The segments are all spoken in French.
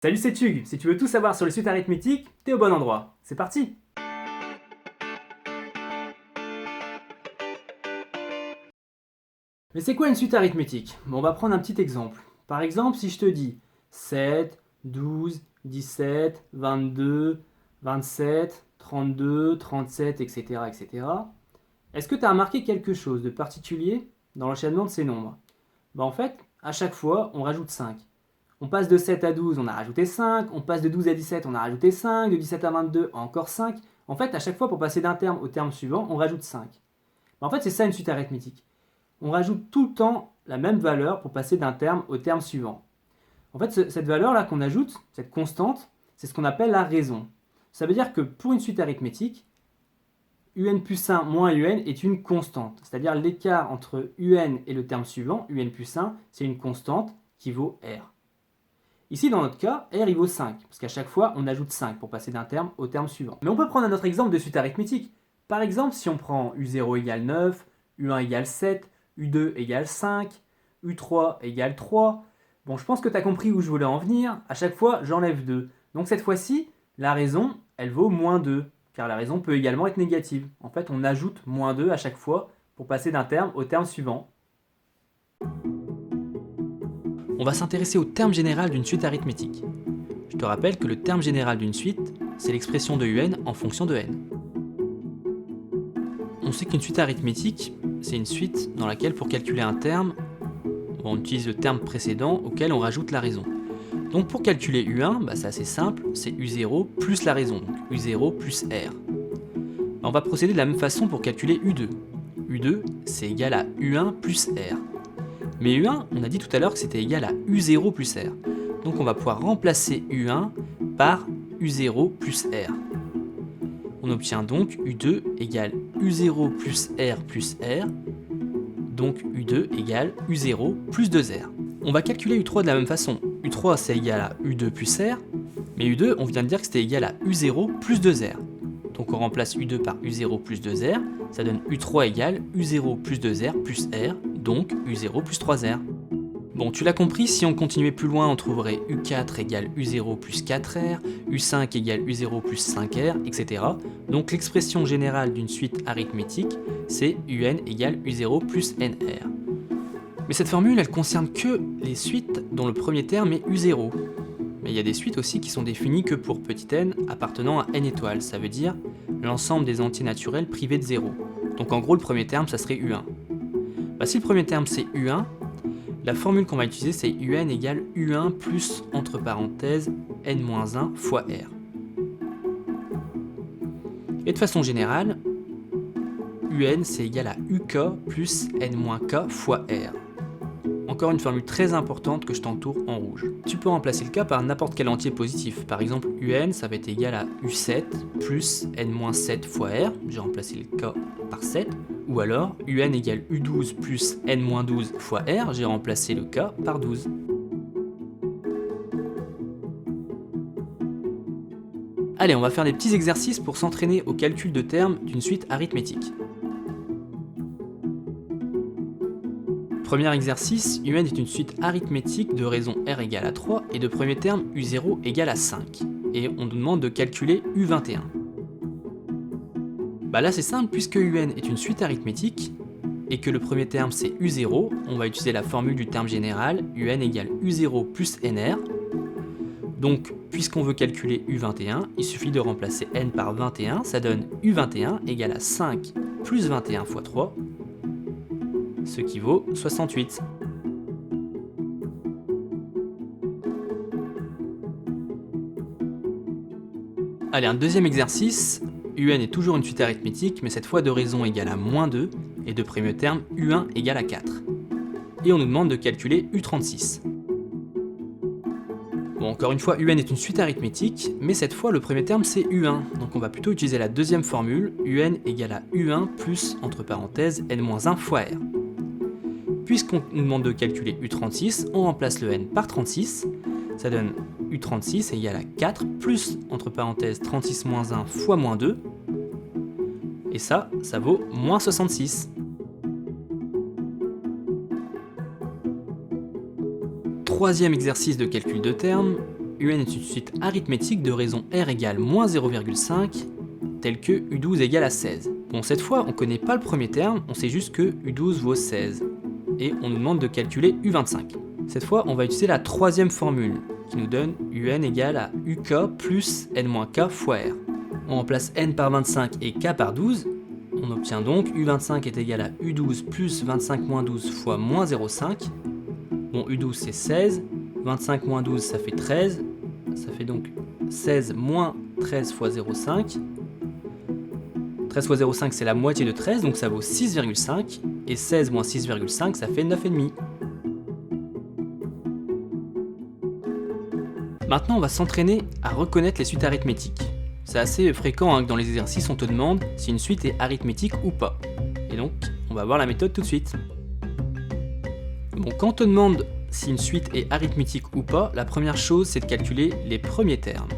Salut, c'est Tug. Si tu veux tout savoir sur les suites arithmétiques, t'es au bon endroit. C'est parti! Mais c'est quoi une suite arithmétique? Bon, on va prendre un petit exemple. Par exemple, si je te dis 7, 12, 17, 22, 27, 32, 37, etc., etc., est-ce que tu as remarqué quelque chose de particulier dans l'enchaînement de ces nombres? En fait, à chaque fois, on rajoute 5. On passe de 7 à 12, on a rajouté 5. On passe de 12 à 17, on a rajouté 5. De 17 à 22, encore 5. En fait, à chaque fois, pour passer d'un terme au terme suivant, on rajoute 5. En fait, c'est ça une suite arithmétique. On rajoute tout le temps la même valeur pour passer d'un terme au terme suivant. En fait, cette valeur-là qu'on ajoute, cette constante, c'est ce qu'on appelle la raison. Ça veut dire que pour une suite arithmétique, un plus 1 moins un est une constante. C'est-à-dire l'écart entre un et le terme suivant, un plus 1, c'est une constante qui vaut r. Ici, dans notre cas, r il vaut 5, parce qu'à chaque fois, on ajoute 5 pour passer d'un terme au terme suivant. Mais on peut prendre un autre exemple de suite arithmétique. Par exemple, si on prend u0 égale 9, u1 égale 7, u2 égale 5, u3 égale 3. Bon, je pense que tu as compris où je voulais en venir. À chaque fois, j'enlève 2. Donc cette fois-ci, la raison, elle vaut moins 2, car la raison peut également être négative. En fait, on ajoute moins 2 à chaque fois pour passer d'un terme au terme suivant. On va s'intéresser au terme général d'une suite arithmétique. Je te rappelle que le terme général d'une suite, c'est l'expression de un en fonction de n. On sait qu'une suite arithmétique, c'est une suite dans laquelle pour calculer un terme, on utilise le terme précédent auquel on rajoute la raison. Donc pour calculer u1, c'est assez simple, c'est u0 plus la raison, donc u0 plus r. On va procéder de la même façon pour calculer u2. u2, c'est égal à u1 plus r. Mais u1, on a dit tout à l'heure que c'était égal à u0 plus r. Donc on va pouvoir remplacer u1 par u0 plus r. On obtient donc u2 égale u0 plus r, donc u2 égale u0 plus 2r. On va calculer u3 de la même façon. u3 c'est égal à u2 plus r, mais u2 on vient de dire que c'était égal à u0 plus 2r. Donc on remplace u2 par u0 plus 2r, ça donne u3 égale u0 plus 2r plus r, donc u0 plus 3r. Bon, tu l'as compris, si on continuait plus loin, on trouverait u4 égale u0 plus 4r, u5 égale u0 plus 5r, etc. Donc l'expression générale d'une suite arithmétique, c'est un égale u0 plus nr. Mais cette formule, elle concerne que les suites dont le premier terme est u0. Mais il y a des suites aussi qui sont définies que pour petit n appartenant à n étoiles, ça veut dire l'ensemble des entiers naturels privés de 0. Donc en gros, le premier terme, ça serait u1. Si le premier terme c'est u1, la formule qu'on va utiliser c'est un égale u1 plus, entre parenthèses, n-1 fois r. Et de façon générale, un c'est égal à uk plus n-k fois r. Encore une formule très importante que je t'entoure en rouge. Tu peux remplacer le k par n'importe quel entier positif. Par exemple, un ça va être égal à u7 plus n-7 fois r. J'ai remplacé le k par 7. Ou alors, un égale u12 plus n-12 fois r. J'ai remplacé le k par 12. Allez, on va faire des petits exercices pour s'entraîner au calcul de termes d'une suite arithmétique. Premier exercice, un est une suite arithmétique de raison r égale à 3 et de premier terme u0 égale à 5. Et on nous demande de calculer u21. Là c'est simple, puisque un est une suite arithmétique et que le premier terme c'est u0, on va utiliser la formule du terme général, un égale u0 plus nr. Donc puisqu'on veut calculer u21, il suffit de remplacer n par 21, ça donne u21 égale à 5 plus 21 fois 3, ce qui vaut 68. Allez, un deuxième exercice, un est toujours une suite arithmétique, mais cette fois de raison égale à moins 2, et de premier terme u1 égale à 4. Et on nous demande de calculer u36. Encore une fois, un est une suite arithmétique, mais cette fois le premier terme c'est u1, donc on va plutôt utiliser la deuxième formule, un égale à u1 plus, entre parenthèses, n-1 fois r. Puisqu'on nous demande de calculer u36, on remplace le n par 36, ça donne u36 égale à 4 plus, entre parenthèses, 36 moins 1 fois moins 2, et ça vaut moins 66. Troisième exercice de calcul de termes, UN est une suite arithmétique de raison R égale moins 0,5, telle que U12 égale à 16. Bon, cette fois, on ne connaît pas le premier terme, on sait juste que U12 vaut 16. Et on nous demande de calculer U25. Cette fois, on va utiliser la troisième formule, qui nous donne UN égale à UK plus N-K fois R. On remplace N par 25 et K par 12. On obtient donc U25 est égal à U12 plus 25 moins 12 fois moins 0,5. Bon, U12 c'est 16, 25 moins 12 ça fait 13, ça fait donc 16 moins 13 fois 0,5. 13 fois 0,5 c'est la moitié de 13, donc ça vaut 6,5, et 16 moins 6,5 ça fait 9,5. Maintenant on va s'entraîner à reconnaître les suites arithmétiques. C'est assez fréquent que dans les exercices on te demande si une suite est arithmétique ou pas. Et donc on va voir la méthode tout de suite. Bon, quand on te demande si une suite est arithmétique ou pas, la première chose c'est de calculer les premiers termes.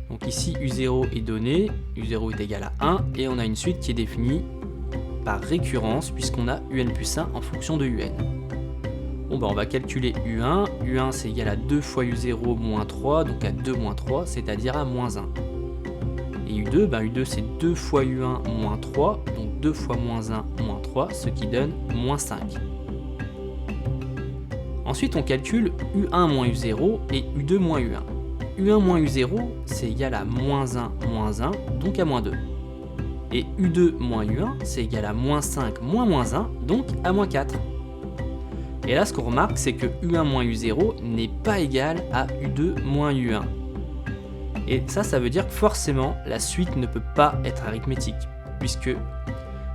Donc ici U0 est donné, U0 est égal à 1, et on a une suite qui est définie par récurrence puisqu'on a UN plus 1 en fonction de UN. Bon bah on va calculer U1, U1 c'est égal à 2 fois U0 moins 3, donc à 2 moins 3, c'est-à-dire à moins 1. Et U2, bah U2 c'est 2 fois U1 moins 3, donc 2 fois moins 1 moins 3, ce qui donne moins 5. Ensuite on calcule U1 moins U0 et U2 moins U1. U1 moins U0 c'est égal à moins 1 moins 1, donc à moins 2. Et U2 moins U1 c'est égal à moins 5 moins 1, donc à moins 4. Et là ce qu'on remarque c'est que U1 moins U0 n'est pas égal à U2 moins U1. Et ça veut dire que forcément la suite ne peut pas être arithmétique, puisque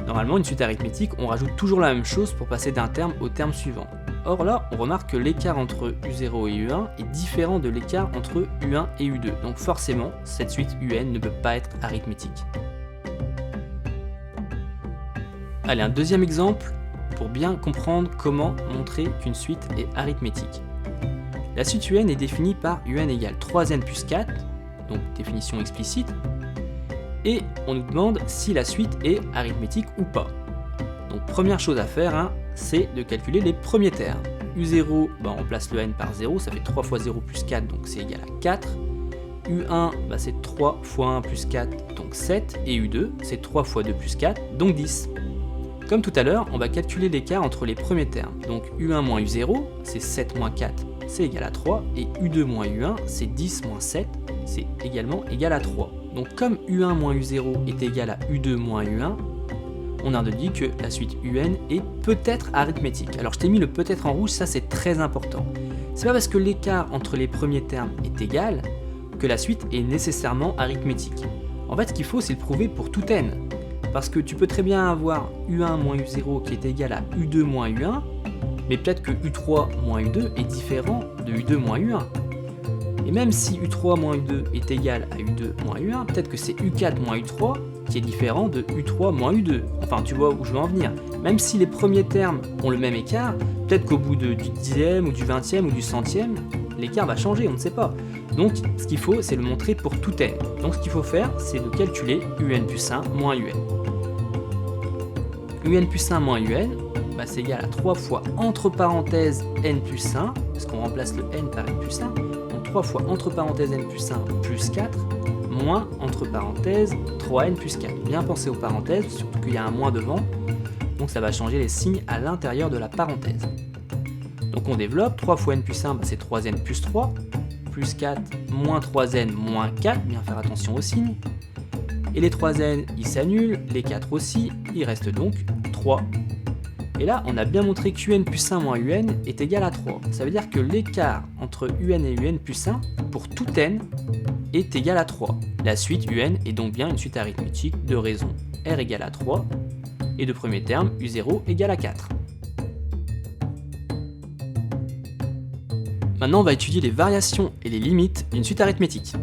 normalement une suite arithmétique on rajoute toujours la même chose pour passer d'un terme au terme suivant. Or là on remarque que l'écart entre U0 et U1 est différent de l'écart entre U1 et U2, donc forcément cette suite UN ne peut pas être arithmétique. Allez, un deuxième exemple pour bien comprendre comment montrer qu'une suite est arithmétique. La suite UN est définie par UN égale 3n plus 4, donc définition explicite, et on nous demande si la suite est arithmétique ou pas. Donc première chose à faire, c'est de calculer les premiers termes. U0, on remplace le n par 0, ça fait 3 fois 0 plus 4, donc c'est égal à 4. U1, c'est 3 fois 1 plus 4, donc 7. Et U2, c'est 3 fois 2 plus 4, donc 10. Comme tout à l'heure, on va calculer l'écart entre les premiers termes. Donc U1 moins U0, c'est 7 moins 4, c'est égal à 3. Et U2 moins U1, c'est 10 moins 7, c'est également égal à 3. Donc comme U1 moins U0 est égal à U2 moins U1, on a dit que la suite UN est peut-être arithmétique. Alors je t'ai mis le peut-être en rouge, ça c'est très important. C'est pas parce que l'écart entre les premiers termes est égal que la suite est nécessairement arithmétique. En fait ce qu'il faut c'est le prouver pour tout n. Parce que tu peux très bien avoir U1 moins U0 qui est égal à U2 moins U1, mais peut-être que U3 moins U2 est différent de U2 moins U1. Et même si U3 moins U2 est égal à U2 moins U1, peut-être que c'est U4 moins U3 qui est différent de U3 moins U2. Enfin, tu vois où je veux en venir. Même si les premiers termes ont le même écart, peut-être qu'au bout du 10e ou du 20e ou du 100e, l'écart va changer, on ne sait pas. Donc, ce qu'il faut, c'est le montrer pour tout n. Donc, ce qu'il faut faire, c'est de calculer UN plus 1 moins UN. UN plus 1 moins UN, c'est égal à 3 fois entre parenthèses n plus 1, parce qu'on remplace le n par n plus 1, donc 3 fois entre parenthèses n plus 1 plus 4, moins entre parenthèses 3n plus 4. Bien penser aux parenthèses, surtout qu'il y a un moins devant, donc ça va changer les signes à l'intérieur de la parenthèse. Donc on développe, 3 fois n plus 1, c'est 3n plus 3, plus 4, moins 3n, moins 4, bien faire attention aux signes. Et les 3n, ils s'annulent, les 4 aussi, il reste donc 3. Et là, on a bien montré qu'un plus 1 moins un est égal à 3. Ça veut dire que l'écart entre un et un plus 1, pour tout n, est égal à 3. La suite un est donc bien une suite arithmétique de raison r égale à 3, et de premier terme, u0 égale à 4. Maintenant, on va étudier les variations et les limites d'une suite arithmétique.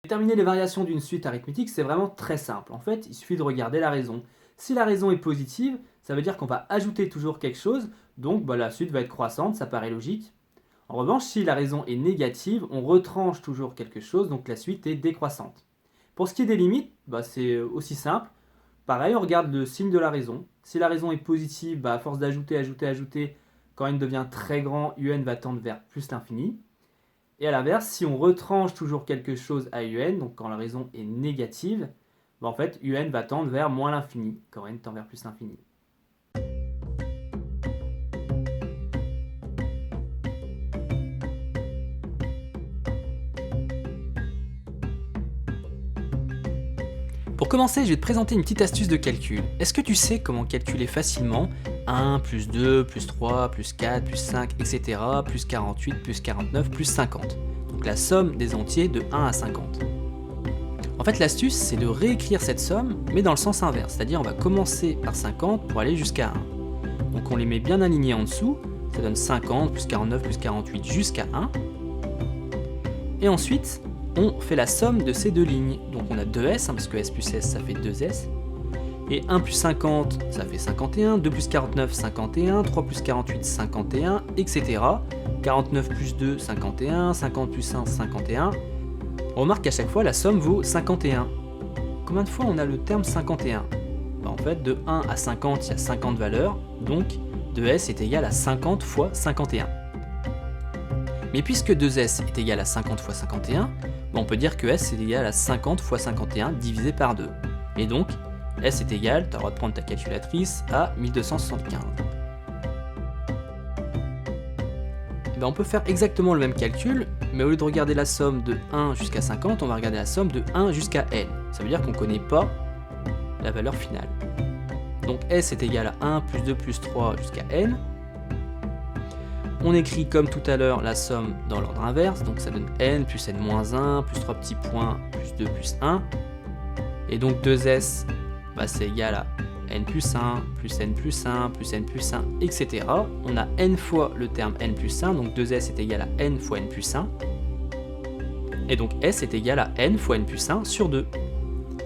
Déterminer les variations d'une suite arithmétique, c'est vraiment très simple. En fait, il suffit de regarder la raison. Si la raison est positive, ça veut dire qu'on va ajouter toujours quelque chose, donc la suite va être croissante, ça paraît logique. En revanche, si la raison est négative, on retranche toujours quelque chose, donc la suite est décroissante. Pour ce qui est des limites, c'est aussi simple. Pareil, on regarde le signe de la raison. Si la raison est positive, à force d'ajouter, ajouter, quand n devient très grand, un va tendre vers plus l'infini. Et à l'inverse, si on retranche toujours quelque chose à un, donc quand la raison est négative, en fait, un va tendre vers moins l'infini, quand n tend vers plus l'infini. Pour commencer, je vais te présenter une petite astuce de calcul. Est-ce que tu sais comment calculer facilement 1, plus 2, plus 3, plus 4, plus 5, etc., plus 48, plus 49, plus 50? Donc la somme des entiers de 1 à 50. En fait, l'astuce, c'est de réécrire cette somme, mais dans le sens inverse. C'est-à-dire, on va commencer par 50 pour aller jusqu'à 1. Donc on les met bien alignés en dessous. Ça donne 50, plus 49, plus 48, jusqu'à 1. Et ensuite, on fait la somme de ces deux lignes. Donc on a 2s, parce que s plus s, ça fait 2s. Et 1 plus 50, ça fait 51. 2 plus 49, 51. 3 plus 48, 51, etc. 49 plus 2, 51. 50 plus 1, 51. On remarque qu'à chaque fois, la somme vaut 51. Combien de fois on a le terme 51 ? En fait, de 1 à 50, il y a 50 valeurs. Donc, 2s est égal à 50 fois 51. Mais puisque 2s est égal à 50 fois 51, on peut dire que s est égal à 50 fois 51 divisé par 2. Et donc, s est égal, tu as le droit de prendre ta calculatrice, à 1275. Et on peut faire exactement le même calcul, mais au lieu de regarder la somme de 1 jusqu'à 50, on va regarder la somme de 1 jusqu'à n. Ça veut dire qu'on ne connaît pas la valeur finale. Donc s est égal à 1 plus 2 plus 3 jusqu'à n. On écrit comme tout à l'heure la somme dans l'ordre inverse, donc ça donne n plus n moins 1, plus 3 petits points, plus 2 plus 1. Et donc 2s, c'est égal à n plus 1, plus n plus 1, plus n plus 1, etc. On a n fois le terme n plus 1, donc 2s est égal à n fois n plus 1. Et donc s est égal à n fois n plus 1 sur 2.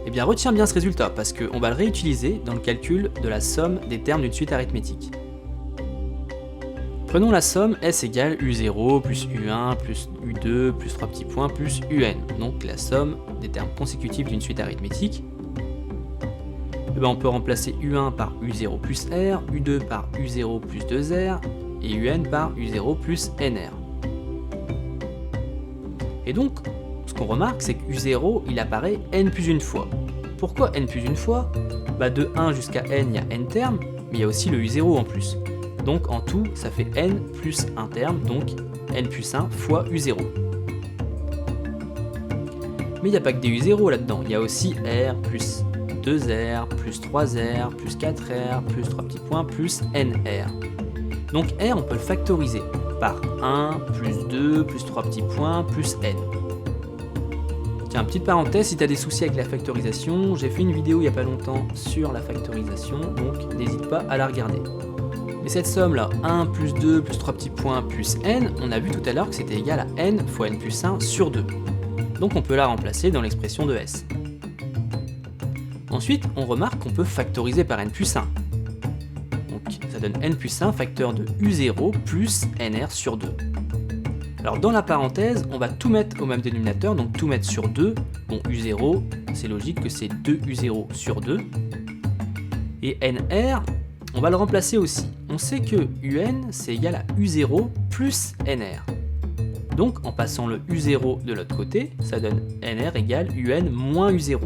Eh bien retiens bien ce résultat, parce qu'on va le réutiliser dans le calcul de la somme des termes d'une suite arithmétique. Prenons la somme s égale u0 plus u1 plus u2 plus 3 petits points plus un, donc la somme des termes consécutifs d'une suite arithmétique. On peut remplacer u1 par u0 plus r, u2 par u0 plus 2r, et un par u0 plus nr. Et donc, ce qu'on remarque, c'est que u0, il apparaît n plus une fois. Pourquoi n plus une fois ? De 1 jusqu'à n, il y a n termes, mais il y a aussi le u0 en plus. Donc en tout, ça fait n plus un terme, donc n plus 1 fois u0. Mais il n'y a pas que des u0 là-dedans, il y a aussi r plus 2r, plus 3r, plus 4r, plus 3 petits points, plus nr. Donc r, on peut le factoriser par 1, plus 2, plus 3 petits points, plus n. Tiens, petite parenthèse, si tu as des soucis avec la factorisation, j'ai fait une vidéo il n'y a pas longtemps sur la factorisation, donc n'hésite pas à la regarder. Mais cette somme là, 1 plus 2 plus 3 petits points plus n, on a vu tout à l'heure que c'était égal à n fois n plus 1 sur 2. Donc on peut la remplacer dans l'expression de s. Ensuite, on remarque qu'on peut factoriser par n plus 1. Donc ça donne n plus 1 facteur de u0 plus nr sur 2. Alors dans la parenthèse, on va tout mettre au même dénominateur, donc tout mettre sur 2. Bon, u0, c'est logique que c'est 2u0 sur 2. Et nr, on va le remplacer aussi. On sait que un, c'est égal à u0 plus nr. Donc en passant le u0 de l'autre côté, ça donne nr égale un moins u0.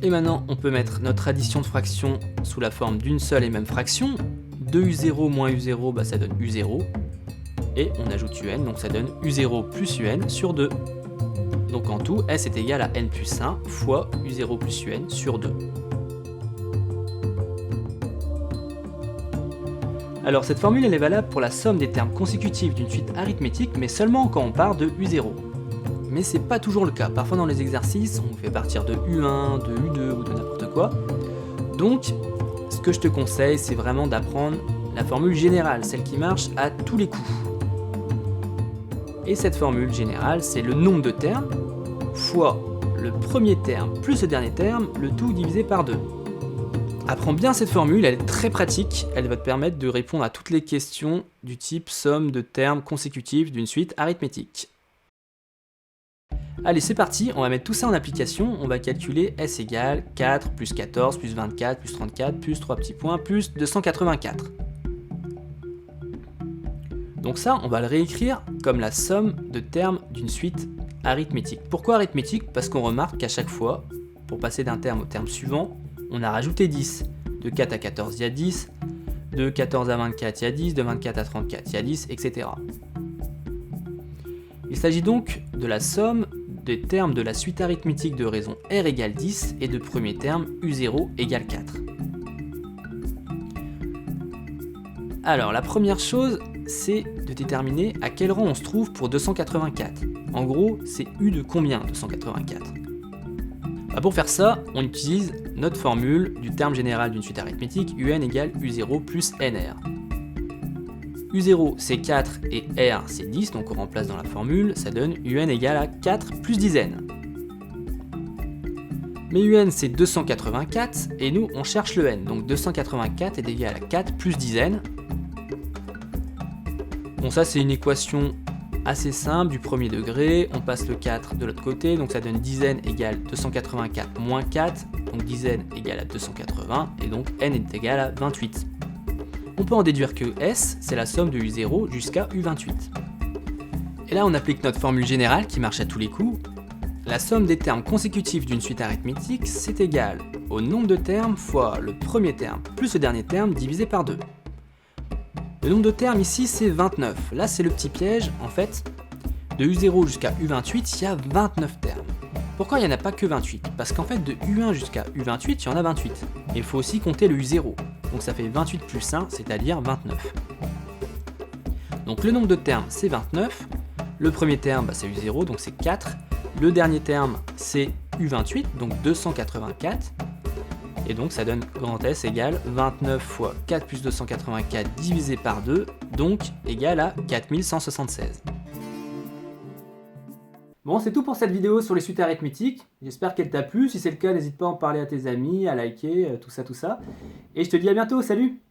Et maintenant, on peut mettre notre addition de fractions sous la forme d'une seule et même fraction. 2u0 moins u0, ça donne u0. Et on ajoute un, donc ça donne u0 plus un sur 2. Donc en tout, s est égal à n plus 1 fois u0 plus un sur 2. Alors cette formule elle est valable pour la somme des termes consécutifs d'une suite arithmétique, mais seulement quand on part de u0. Mais c'est pas toujours le cas, parfois dans les exercices on fait partir de u1, de u2 ou de n'importe quoi. Donc ce que je te conseille c'est vraiment d'apprendre la formule générale, celle qui marche à tous les coups. Et cette formule générale c'est le nombre de termes fois le premier terme plus le dernier terme, le tout divisé par 2. Apprends bien cette formule, elle est très pratique, elle va te permettre de répondre à toutes les questions du type somme de termes consécutifs d'une suite arithmétique. Allez, c'est parti, on va mettre tout ça en application. On va calculer S égale 4 plus 14 plus 24 plus 34 plus 3 petits points plus 284. Donc ça, on va le réécrire comme la somme de termes d'une suite arithmétique. Pourquoi arithmétique? Parce qu'on remarque qu'à chaque fois, pour passer d'un terme au terme suivant, on a rajouté 10. De 4 à 14, il y a 10. De 14 à 24, il y a 10. De 24 à 34, il y a 10, etc. Il s'agit donc de la somme des termes de la suite arithmétique de raison R égale 10 et de premier terme U0 égale 4. Alors, la première chose, c'est de déterminer à quel rang on se trouve pour 284. En gros, c'est U de combien 284? Pour faire ça, on utilise notre formule du terme général d'une suite arithmétique, UN égale U0 plus NR. U0 c'est 4 et R c'est 10, donc on remplace dans la formule, ça donne UN égale à 4 plus dizaines. Mais UN c'est 284 et nous on cherche le N, donc 284 est égal à 4 plus dizaines. Bon, ça c'est une équation assez simple du premier degré, on passe le 4 de l'autre côté, donc ça donne dizaines égale 284 moins 4, donc dizaines égale à 280, et donc N est égal à 28. On peut en déduire que S, c'est la somme de U0 jusqu'à U28. Et là on applique notre formule générale qui marche à tous les coups. La somme des termes consécutifs d'une suite arithmétique, c'est égal au nombre de termes fois le premier terme plus le dernier terme divisé par 2. Le nombre de termes ici c'est 29, là c'est le petit piège, en fait, de U0 jusqu'à U28 il y a 29 termes. Pourquoi il n'y en a pas que 28? Parce qu'en fait de U1 jusqu'à U28 il y en a 28, et il faut aussi compter le U0, donc ça fait 28 plus 1, c'est-à-dire 29. Donc le nombre de termes c'est 29, le premier terme c'est U0 donc c'est 4, le dernier terme c'est U28 donc 284, et donc ça donne grand S égale 29 fois 4 plus 284 divisé par 2, donc égal à 4176. Bon, c'est tout pour cette vidéo sur les suites arithmétiques. J'espère qu'elle t'a plu. Si c'est le cas, n'hésite pas à en parler à tes amis, à liker, tout ça. Et je te dis à bientôt, salut!